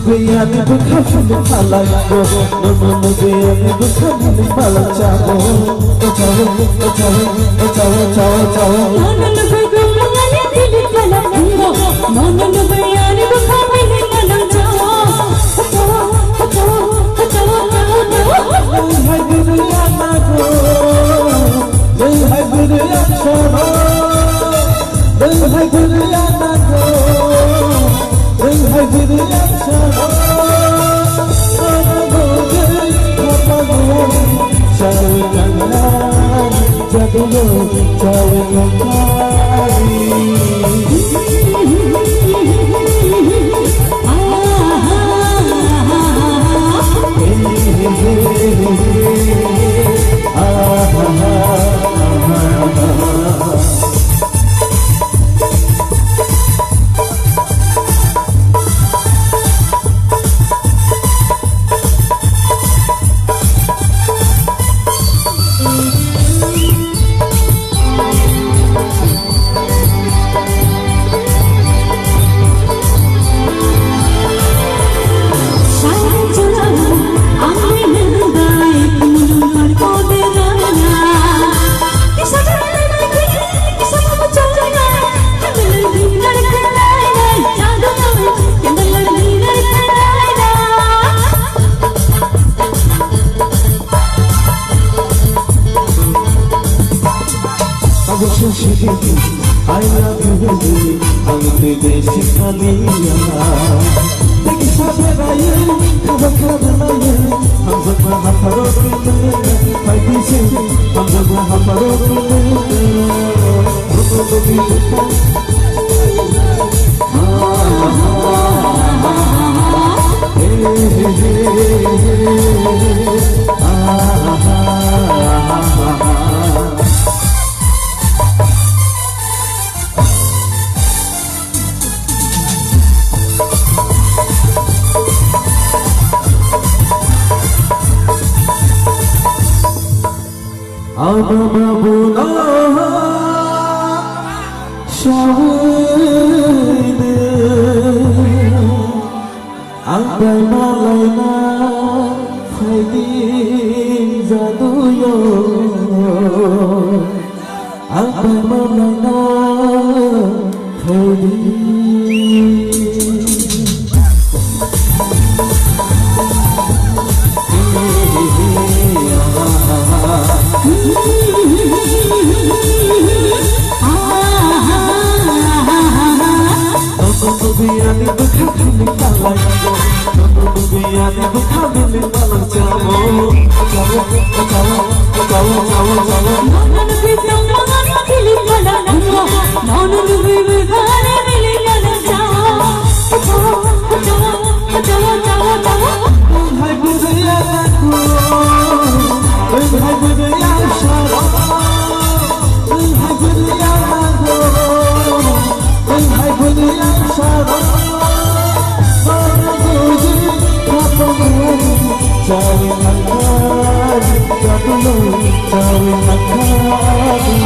Nubiyani bukhavini palago, Nubiyani bukhavini palachavo. Chavo, chavo, chavo, chavo, chavo. Mona nubiyani dili palago, Mona nubiyani bukhavini palachavo. Chavo, chavo, chavo, chavo. Hai Guriyana go, hai Guriyana chavo, hai Guriyana go, hai Guriyana chavo. I love you, baby. I'm the basic Malia. Take it for the Ryan, have a Kavalaya. I'm the Mahaparok, my pieces. I'm the Adamabuna şahide Akbaymalayna faydin zaduyo Akbaymalayna faydin Nubiyani bukhavini palago, Nubiyani bukhavini palachavo. Chavo, chavo, chavo, chavo, chavo. Mona nubiyani dili palago, Mona nubiyani dili palachavo. Chavo, chavo, chavo, chavo, chavo. Hai Guriyana go, hai Guriyana chavo, hai Guriyana go, hai Guriyana chavo. Chawi Makari, Chawi Makari.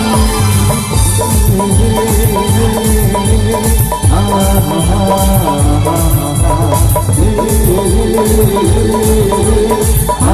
Ah